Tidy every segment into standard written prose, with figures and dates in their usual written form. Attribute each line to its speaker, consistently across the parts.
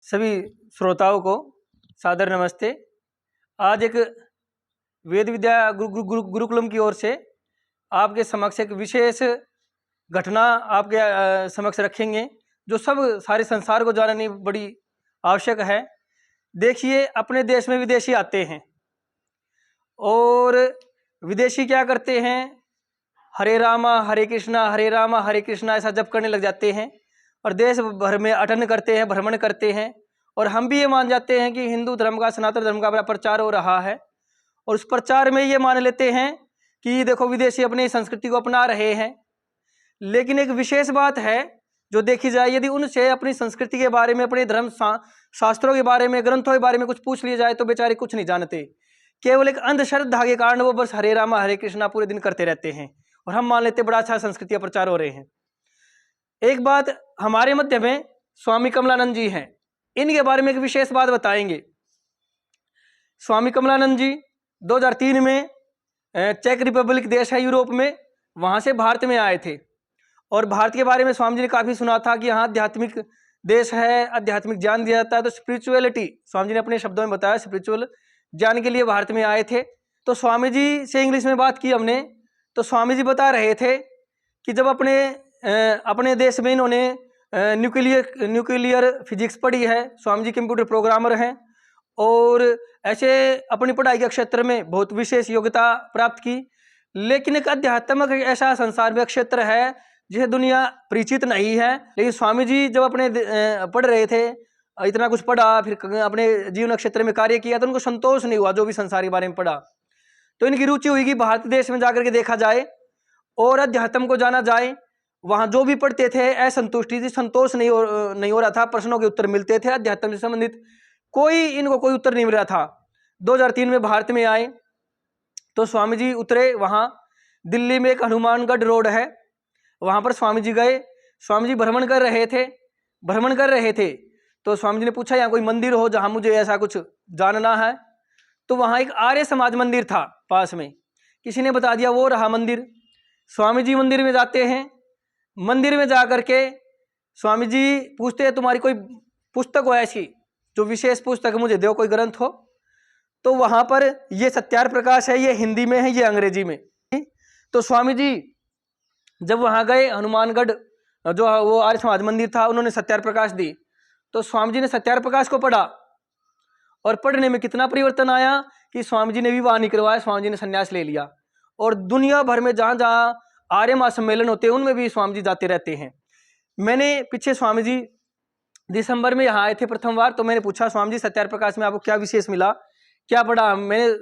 Speaker 1: सभी श्रोताओं को सादर नमस्ते। आज एक वेद विद्या गुरुकुलम की ओर से आपके समक्ष एक विशेष घटना आपके समक्ष रखेंगे, जो सब सारे संसार को जाननी बड़ी आवश्यक है। देखिए, अपने देश में विदेशी आते हैं और विदेशी क्या करते हैं, हरे रामा हरे कृष्णा हरे रामा हरे कृष्णा ऐसा जप करने लग जाते हैं और देश भर में अटन करते हैं, भ्रमण करते हैं। और हम भी ये मान जाते हैं कि हिंदू धर्म का, सनातन धर्म का बड़ा प्रचार हो रहा है, और उस प्रचार में ये मान लेते हैं कि देखो विदेशी अपनी संस्कृति को अपना रहे हैं। लेकिन एक विशेष बात है जो देखी जाए, यदि उनसे अपनी संस्कृति के बारे में, अपने धर्म शास्त्रों के बारे में, ग्रंथों के बारे में कुछ पूछ लिया जाए तो बेचारे कुछ नहीं जानते। केवल एक अंधश्रद्धा के कारण वो बस हरे रामा हरे कृष्णा पूरे दिन करते रहते हैं और हम मान लेते बड़ा अच्छा संस्कृति का प्रचार हो रहे हैं। एक बात हमारे मध्य में स्वामी कमलानंद जी हैं, इनके बारे में एक विशेष बात बताएंगे। स्वामी कमलानंद जी 2003 में चेक रिपब्लिक देश है यूरोप में, वहाँ से भारत में आए थे और भारत के बारे में स्वामी जी ने काफ़ी सुना था कि यहाँ आध्यात्मिक देश है, आध्यात्मिक ज्ञान दिया जाता है। तो स्पिरिचुअलिटी स्वामी जी ने अपने शब्दों में बताया, स्पिरिचुअल ज्ञान के लिए भारत में आए थे। तो स्वामी जी से इंग्लिश में बात की हमने, तो स्वामी जी बता रहे थे कि जब अपने देश में इन्होंने न्यूक्लियर फिजिक्स पढ़ी है, स्वामी जी कंप्यूटर प्रोग्रामर हैं और ऐसे अपनी पढ़ाई के क्षेत्र में बहुत विशेष योग्यता प्राप्त की। लेकिन एक अध्यात्म ऐसा संसार में क्षेत्र है जिसे दुनिया परिचित नहीं है। लेकिन स्वामी जी जब अपने पढ़ रहे थे, इतना कुछ पढ़ा, फिर अपने जीवन क्षेत्र में कार्य किया, तो उनको संतोष नहीं हुआ जो भी संसार के बारे में पढ़ा। तो इनकी रुचि हुई कि भारत देश में जाकर के देखा जाए और अध्यात्म को जाना जाए। वहाँ जो भी पढ़ते थे असंतुष्टि थी, संतोष नहीं हो रहा था, प्रश्नों के उत्तर मिलते थे, अध्यात्म से संबंधित इनको कोई उत्तर नहीं मिल रहा था। 2003 में भारत में आए तो स्वामी जी उतरे, वहाँ दिल्ली में एक हनुमानगढ़ रोड है, वहाँ पर स्वामी जी गए। स्वामी जी भ्रमण कर रहे थे तो स्वामी जी ने पूछा यहाँ कोई मंदिर हो जहाँ मुझे ऐसा कुछ जानना है। तो वहाँ एक आर्य समाज मंदिर था पास में, किसी ने बता दिया वो रहा मंदिर। स्वामी जी मंदिर में जाते हैं, मंदिर में जा कर के स्वामी जी पूछते हैं तुम्हारी कोई पुस्तक हो ऐसी जो विशेष पुस्तक मुझे दो, कोई ग्रंथ हो। तो वहाँ पर ये सत्यार प्रकाश है, ये हिंदी में है, ये अंग्रेजी में। तो स्वामी जी जब वहाँ गए, हनुमानगढ़ जो वो आर्य समाज मंदिर था, उन्होंने सत्यार प्रकाश दी। तो स्वामी जी ने सत्यार प्रकाश को पढ़ा और पढ़ने में कितना परिवर्तन आया कि स्वामी जी ने विवाह नहीं करवाया, स्वामी जी ने संन्यास ले लिया। और दुनिया भर में जहाँ जहाँ आर्य महासम्मेलन होते हैं उनमें भी स्वामी जी जाते रहते हैं। मैंने पीछे स्वामी जी दिसंबर में यहाँ आए थे प्रथम बार, तो मैंने पूछा स्वामी जी सत्यार प्रकाश में आपको क्या विशेष मिला, क्या पढ़ा। मैंने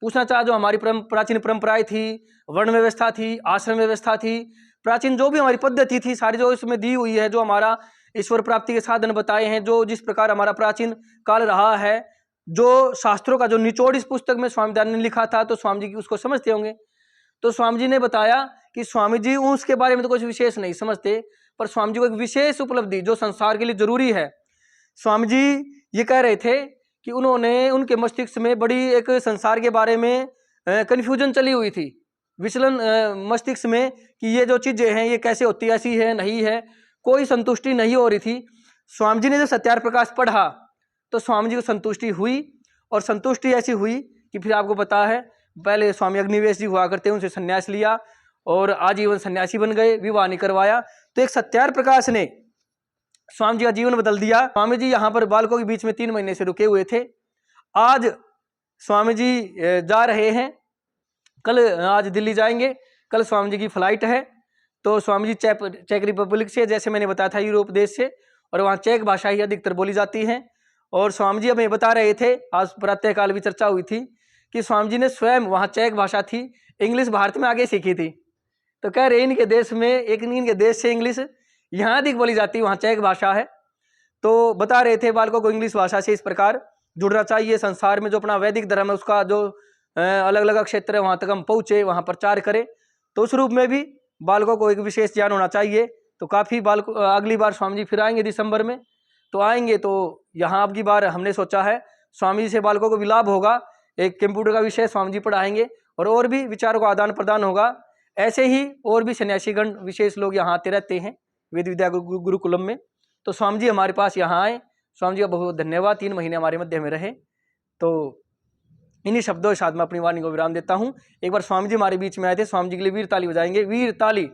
Speaker 1: पूछना चाहा जो हमारी प्राचीन परंपराएं थी, वर्ण व्यवस्था थी, आश्रम व्यवस्था थी, प्राचीन जो भी हमारी पद्धति थी सारी जो इसमें दी हुई है, जो हमारा ईश्वर प्राप्ति के साधन बताए हैं, जो जिस प्रकार हमारा प्राचीन काल रहा है, जो शास्त्रों का जो निचोड़ इस पुस्तक में स्वामी दयानंद ने लिखा था, तो स्वामी जी उसको समझते होंगे। तो स्वामी जी ने बताया कि स्वामी जी उसके बारे में तो कुछ विशेष नहीं समझते, पर स्वामी जी को एक विशेष उपलब्धि जो संसार के लिए जरूरी है। स्वामी जी ये कह रहे थे कि उनके मस्तिष्क में बड़ी एक संसार के बारे में कन्फ्यूजन चली हुई थी, विचलन मस्तिष्क में कि ये जो चीजें हैं ये कैसे होती है, ऐसी है नहीं है, कोई संतुष्टि नहीं हो रही थी। स्वामी जी ने जब सत्यार प्रकाश पढ़ा तो स्वामी जी को संतुष्टि हुई, और संतुष्टि ऐसी हुई कि फिर आपको पता है पहले स्वामी अग्निवेश जी हुआ करते, उनसे संन्यास लिया और आजीवन सन्यासी बन गए, विवाह नहीं करवाया। तो एक सत्यार प्रकाश ने स्वामी जी का जीवन बदल दिया। स्वामी जी यहाँ पर बालकों के बीच में 3 महीने से रुके हुए थे। आज स्वामी जी जा रहे हैं, आज दिल्ली जाएंगे, कल स्वामी जी की फ्लाइट है। तो स्वामी जी चेक रिपब्लिक से, जैसे मैंने बताया था, यूरोप देश से, और वहाँ चेक भाषा ही अधिकतर बोली जाती है। और स्वामी जी हमें बता रहे थे, आज प्रातःकाल भी चर्चा हुई थी कि स्वामी जी ने स्वयं, वहाँ चेक भाषा थी, इंग्लिश भारत में आगे सीखी थी। तो कह रहे इनके देश में, इनके देश से इंग्लिश यहाँ अधिक बोली जाती है, वहाँ चेक भाषा है। तो बता रहे थे बालकों को इंग्लिश भाषा से इस प्रकार जुड़ना चाहिए, संसार में जो अपना वैदिक धर्म है उसका जो अलग अलग क्षेत्र है वहाँ तक हम पहुँचे, वहाँ प्रचार करें। तो उस रूप में भी बालकों को एक विशेष ज्ञान होना चाहिए। तो काफ़ी बालक अगली बार स्वामी जी फिर आएंगे दिसंबर में, तो आएंगे तो यहाँ अब की बार हमने सोचा है स्वामी जी से बालकों को भी लाभ होगा, एक कंप्यूटर का विषय स्वामी जी पढ़ाएंगे और भी विचारों का आदान प्रदान होगा। ऐसे ही और भी सन्यासीगण विशेष लोग यहाँ आते रहते हैं वेद विद्या गुरुकुलम में। तो स्वामी जी हमारे पास यहाँ आए, स्वामी जी का बहुत बहुत धन्यवाद, 3 महीने हमारे मध्य में रहे। तो इन्हीं शब्दों के साथ मैं अपनी वाणी को विराम देता हूँ। एक बार स्वामी जी हमारे बीच में आए थे, स्वामी जी के लिए वीर ताली बजाएंगे, वीर ताली।